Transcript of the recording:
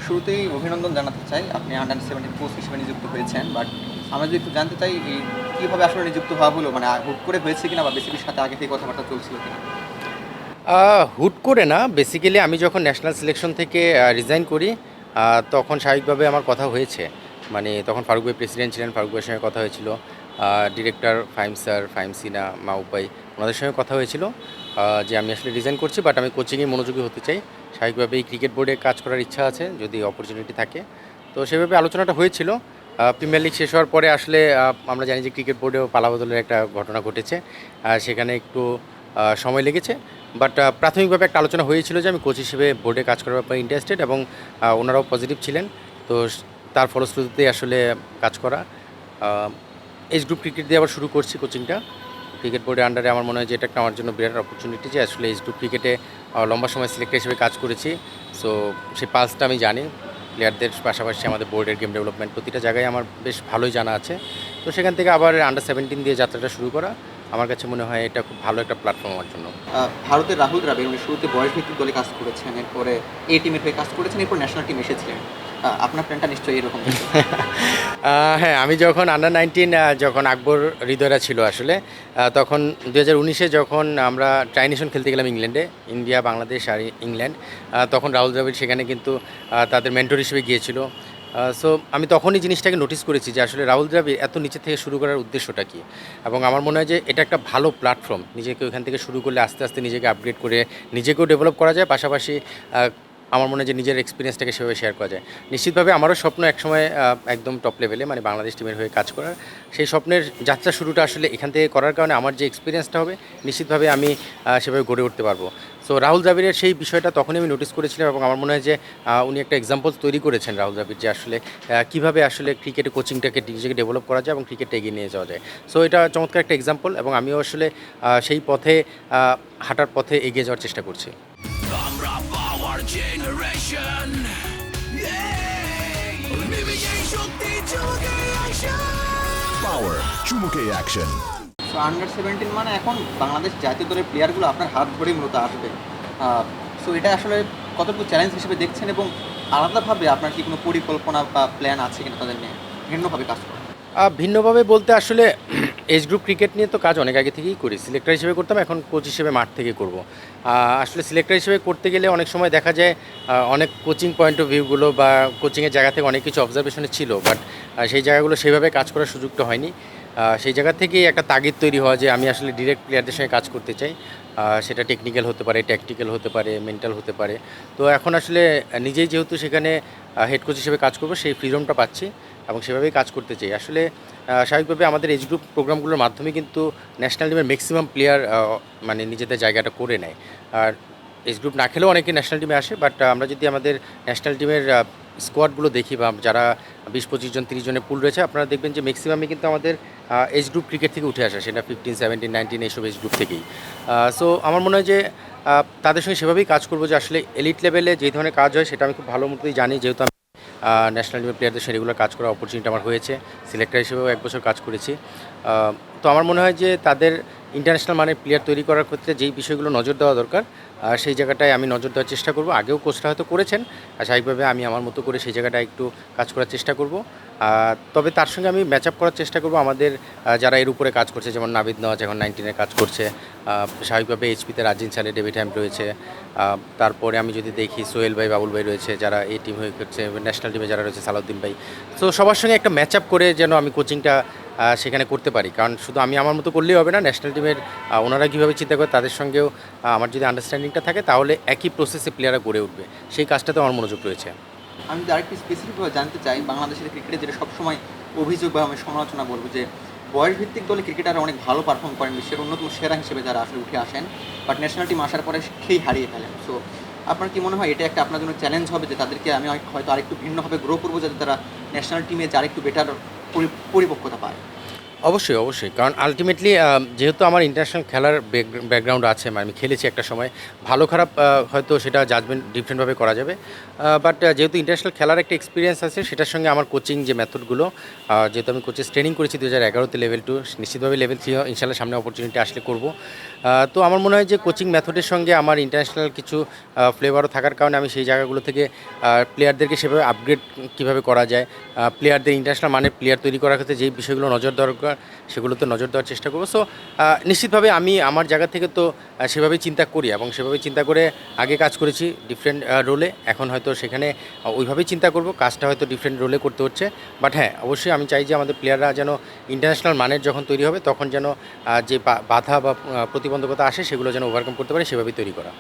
শুরুতেই অভিনন্দন জানাতে চাই। আপনি আন্ডার-17 কোচ হিসেবে নিযুক্ত হয়েছেন। বাট আমরা যদি একটু জানতে চাই কিভাবে আসলে নিযুক্ত হওয়া হলো? মানে হুট করে হয়েছে কিনা বা বিসিবির সাথে আগে থেকে কথাবার্তা চলছিল কিনা? হুট করে না, বেসিক্যালি আমি যখন ন্যাশনাল সিলেকশন থেকে রিজাইন করি, তখন স্বাভাবিকভাবে আমার কথা হয়েছে। মানে তখন ফারুক ভাই প্রেসিডেন্ট ছিলেন, ফারুক ভাইয়ের সঙ্গে কথা হয়েছিল। ডিরেক্টর ফাহিম স্যার, ফাহিম সিনা, মাহবুব ভাই, ওনাদের সঙ্গে কথা হয়েছিল যে আমি আসলে রিজাইন করছি, বাট আমি কোচিংয়ে মনোযোগী হতে চাই। স্বাভাবিকভাবেই ক্রিকেট বোর্ডে কাজ করার ইচ্ছা আছে যদি অপরচুনিটি থাকে। তো সেভাবে আলোচনাটা হয়েছিল। প্রিমিয়ার লিগ শেষ হওয়ার পরে আসলে আমরা জানি যে ক্রিকেট বোর্ডেও পালাবদলের একটা ঘটনা ঘটেছে। সেখানে একটু সময় লেগেছে, বাট প্রাথমিকভাবে একটা আলোচনা হয়েছিল যে আমি কোচ হিসেবে বোর্ডে কাজ করার ব্যাপারে ইন্টারেস্টেড, এবং ওনারাও পজিটিভ ছিলেন। তো তার ফলশ্রুতিতেই আসলে কাজ করা। এজ গ্রুপ ক্রিকেট দিয়ে আবার শুরু করছি কোচিংটা ক্রিকেট বোর্ডের আন্ডারে। আমার মনে হয় যে এটা একটা আমার জন্য বিরাট অপরচুনিটি যে আসলে এজ গ্রুপ ক্রিকেটে লম্বা সময় সিলেক্টর হিসেবে কাজ করেছি। সো সেই পালসটা আমি জানি, প্লেয়ারদের পাশাপাশি আমাদের বোর্ডের গেম ডেভেলপমেন্ট প্রতিটা জায়গায় আমার বেশ ভালোই জানা আছে। তো সেখান থেকে আবার আন্ডার-17 দিয়ে যাত্রাটা শুরু করা আমার কাছে মনে হয় এটা খুব ভালো একটা প্ল্যাটফর্ম আমার জন্য। ভারতের রাহুল দ্রাবিড় উনি শুরুতে বয়সভিত্তিক দলে কাজ করেছেন। এরপরে টিমের হয়ে কাজ করেছেন। এরপর ন্যাশনাল টিম এসেছিলেন। আপনার প্ল্যানটা নিশ্চয়ই এরকম ছিল। হ্যাঁ, আমি যখন আন্ডার-19 যখন আকবর হৃদয়রা ছিল আসলে, তখন 2019-এ যখন আমরা ট্রাইনেশন খেলতে গেলাম ইংল্যান্ডে, ইন্ডিয়া, বাংলাদেশ আর ইংল্যান্ড, তখন রাহুল দ্রাবিড় সেখানে কিন্তু তাদের মেন্টর হিসেবে গিয়েছিল। সো আমি তখনই জিনিসটাকে নোটিস করেছি যে আসলে রাহুল দ্রাবিড় এত নিচে থেকে শুরু করার উদ্দেশ্যটা কী, এবং আমার মনে হয় যে এটা একটা ভালো প্ল্যাটফর্ম। নিজেকে ওইখান থেকে শুরু করলে আস্তে আস্তে নিজেকে আপগ্রেড করে নিজেকেও ডেভেলপ করা যায়, পাশাপাশি আমার মনে হয় যে নিজের এক্সপিরিয়েন্সটাকে সেভাবে শেয়ার করা যায়। নিশ্চিতভাবে আমারও স্বপ্ন একসময় একদম টপ লেভেলে মানে বাংলাদেশ টিমের হয়ে কাজ করার। সেই স্বপ্নের যাত্রা শুরুটা আসলে এখান থেকে করার কারণে আমার যে এক্সপিরিয়েন্সটা হবে, নিশ্চিতভাবে আমি সেভাবে গড়ে উঠতে পারবো। সো রাহুল দ্রাবিড়ের সেই বিষয়টা তখনই আমি নোটিস করেছিলাম, এবং আমার মনে হয় যে উনি একটা এক্সাম্পল তৈরি করেছেন রাহুল দ্রাবিড়, যে আসলে কীভাবে আসলে ক্রিকেটে কোচিংটাকে নিজেকে ডেভেলপ করা যায় এবং ক্রিকেটটা এগিয়ে নিয়ে যাওয়া যায়। সো এটা চমৎকার একটা এক্সাম্পল, এবং আমিও আসলে সেই পথে হাঁটার পথে এগিয়ে যাওয়ার চেষ্টা করছি। আমরা পাওয়ার জেনারেশন শক্তি চুমুকে অ্যাকশন পাওয়ার চুমুকে অ্যাকশন। সো আন্ডার-17 মানে এখন বাংলাদেশ জাতীয় দলের প্লেয়ারগুলো আপনার হাত ধরেই মূলত আসবে। সো এটা আসলে কতটুকু চ্যালেঞ্জ হিসেবে দেখছেন, এবং আলাদাভাবে আপনার কি কোনো পরিকল্পনা বা প্ল্যান আছে কিনা তাদের নিয়ে ভিন্নভাবে কাজ করা? ভিন্নভাবে বলতে আসলে এজ গ্রুপ ক্রিকেট নিয়ে তো কাজ অনেক আগে থেকেই করি। সিলেক্টর হিসেবে করতাম, এখন কোচ হিসেবে মাঠ থেকে করব। আসলে সিলেক্টর হিসেবে করতে গেলে অনেক সময় দেখা যায় অনেক কোচিং পয়েন্ট অফ ভিউগুলো বা কোচিংয়ের জায়গা থেকে অনেক কিছু অবজারভেশনে ছিল, বাট সেই জায়গাগুলো সেভাবে কাজ করার সুযোগটা হয়নি। সেই জায়গা থেকেই একটা তাগিদ তৈরি হয় যে আমি আসলে ডিরেক্ট প্লেয়ারদের সঙ্গে কাজ করতে চাই। সেটা টেকনিক্যাল হতে পারে, ট্যাকটিক্যাল হতে পারে, মেন্টাল হতে পারে। তো এখন আসলে নিজেই যেহেতু সেখানে হেড কোচ হিসেবে কাজ করব, সেই ফ্রিডমটা পাচ্ছি এবং সেভাবেই কাজ করতে চাই। আসলে স্বাভাবিকভাবে আমাদের এজ গ্রুপ প্রোগ্রামগুলোর মাধ্যমে কিন্তু ন্যাশনাল টিমের ম্যাক্সিমাম প্লেয়ার মানে নিজেদের জায়গাটা করে নেয়। আর এজ গ্রুপ না খেলেও অনেকে ন্যাশনাল টিমে আসে, বাট আমরা যদি আমাদের ন্যাশনাল টিমের স্কোয়াডগুলো দেখি বা যারা 20-25 জন 30 জনের পুল রয়েছে, আপনারা দেখবেন যে ম্যাক্সিমামই কিন্তু আমাদের এজ গ্রুপ ক্রিকেট থেকে উঠে আসে, সেটা 15, 17, 19 এইসব এজ গ্রুপ থেকেই। সো আমার মনে হয় যে তাদের সঙ্গে সেভাবেই কাজ করবো, যে আসলে এলিট লেভেলে যে ধরনের কাজ হয় সেটা আমি খুব ভালো মতোই জানি, যেহেতু আমি ন্যাশনাল টিমের প্লেয়ারদের সঙ্গে রেগুলার কাজ করার অপরচুনিটি আমার হয়েছে। সিলেক্টর হিসেবেও 1 বছর কাজ করেছি। তো আমার মনে হয় যে তাদের ইন্টারন্যাশনাল মানের প্লেয়ার তৈরি করার ক্ষেত্রে যেই বিষয়গুলো নজর দেওয়া দরকার, সেই জায়গাটায় আমি নজর দেওয়ার চেষ্টা করব। আগেও কোচরা হয়তো করেছেন, স্বাভাবিকভাবে আমি আমার মতো করে সেই জায়গাটায় একটু কাজ করার চেষ্টা করব। তবে তার সঙ্গে আমি ম্যাচ আপ করার চেষ্টা করব আমাদের যারা এর উপরে কাজ করছে, যেমন নাবিদ নওয়াজ এখন 19-এ কাজ করছে। স্বাভাবিকভাবে এইচপিতে রাজিন সালে, ডেভিড হ্যাম্প রয়েছে। তারপরে আমি যদি দেখি সোহেল ভাই, বাবুল ভাই রয়েছে যারা এই টিম হয়ে করছে, ন্যাশনাল টিমে যারা রয়েছে সালাউদ্দিন ভাই। তো সবার সঙ্গে একটা ম্যাচ আপ করে যেন আমি কোচিংটা সেখানে করতে পারি, কারণ শুধু আমি আমার মতো করলেই হবে না। ন্যাশনাল টিমের ওনারা কীভাবে চিন্তা করে তাদের সঙ্গেও আমার যদি আন্ডারস্ট্যান্ডিংটা থাকে, তাহলে একই প্রসেসে প্লেয়াররা গড়ে উঠবে। সেই কাজটাতে আমার মনোযোগ রয়েছে। আমি যদি আরেকটু স্পেসিফিকভাবে জানতে চাই, বাংলাদেশের ক্রিকেটে যেটা সবসময় অভিযোগ বা আমি সমালোচনা বলবো যে বয়সভিত্তিক দলে ক্রিকেটাররা অনেক ভালো পারফর্ম করেন, বিশ্বের অন্যতম সেরা হিসেবে যারা আসলে উঠে আসেন, বাট ন্যাশনাল টিম আসার পরে খেই হারিয়ে ফেলেন। সো আপনার কি মনে হয় এটা একটা আপনার জন্য চ্যালেঞ্জ হবে যে তাদেরকে আমি হয়তো আরেকটু ভিন্নভাবে গ্রো করবো, যাতে তারা ন্যাশনাল টিমে যারা একটু বেটার পরিপক্কতা পায়? অবশ্যই, অবশ্যই। কারণ আল্টিমেটলি যেহেতু আমার ইন্টারন্যাশনাল খেলার ব্যাকগ্রাউন্ড আছে, মানে আমি খেলেছি একটা সময়। ভালো খারাপ হয়তো সেটা জাজমেন্ট ডিফারেন্টভাবে করা যাবে। বাট যেহেতু ইন্টারন্যাশনাল খেলার একটা এক্সপেরিয়েন্স আছে, সেটার সঙ্গে আমার কোচিং যে মেথডগুলো, যেহেতু আমি কোচেস ট্রেনিং করেছি 2011-তে লেভেল 2, নিশ্চিতভাবে লেভেল 3 ইনশাআল্লাহ সামনে অপরচুনিটি আসলে করব। তো আমার মনে হয় যে কোচিং মেথডের সঙ্গে আমার ইন্টারন্যাশনাল কিছু ফ্লেভারও থাকার কারণে আমি সেই জায়গাগুলো থেকে প্লেয়ারদেরকে সেভাবে আপগ্রেড কীভাবে করা যায়, প্লেয়ারদের ইন্টারন্যাশনাল মানের প্লেয়ার তৈরি করার ক্ষেত্রে যেই বিষয়গুলো নজর দরকার সেগুলোতে নজর দেওয়ার চেষ্টা করব। সো নিশ্চিতভাবে আমি আমার জায়গা থেকে তো সেভাবেই চিন্তা করি এবং সেভাবেই চিন্তা করে আগে কাজ করেছি ডিফারেন্ট রোলে। এখন হয়তো সেখানে ওইভাবেই চিন্তা করব, কাজটা হয়তো ডিফারেন্ট রোলে করতে হচ্ছে। বাট হ্যাঁ, অবশ্যই আমি চাই যে আমাদের প্লেয়াররা যেন ইন্টারন্যাশনাল মানের যখন তৈরি হবে তখন যেন যে বাধা বা প্রতিবন্ধকতা আসে সেগুলো যেন ওভারকাম করতে পারে, সেভাবেই তৈরি করা।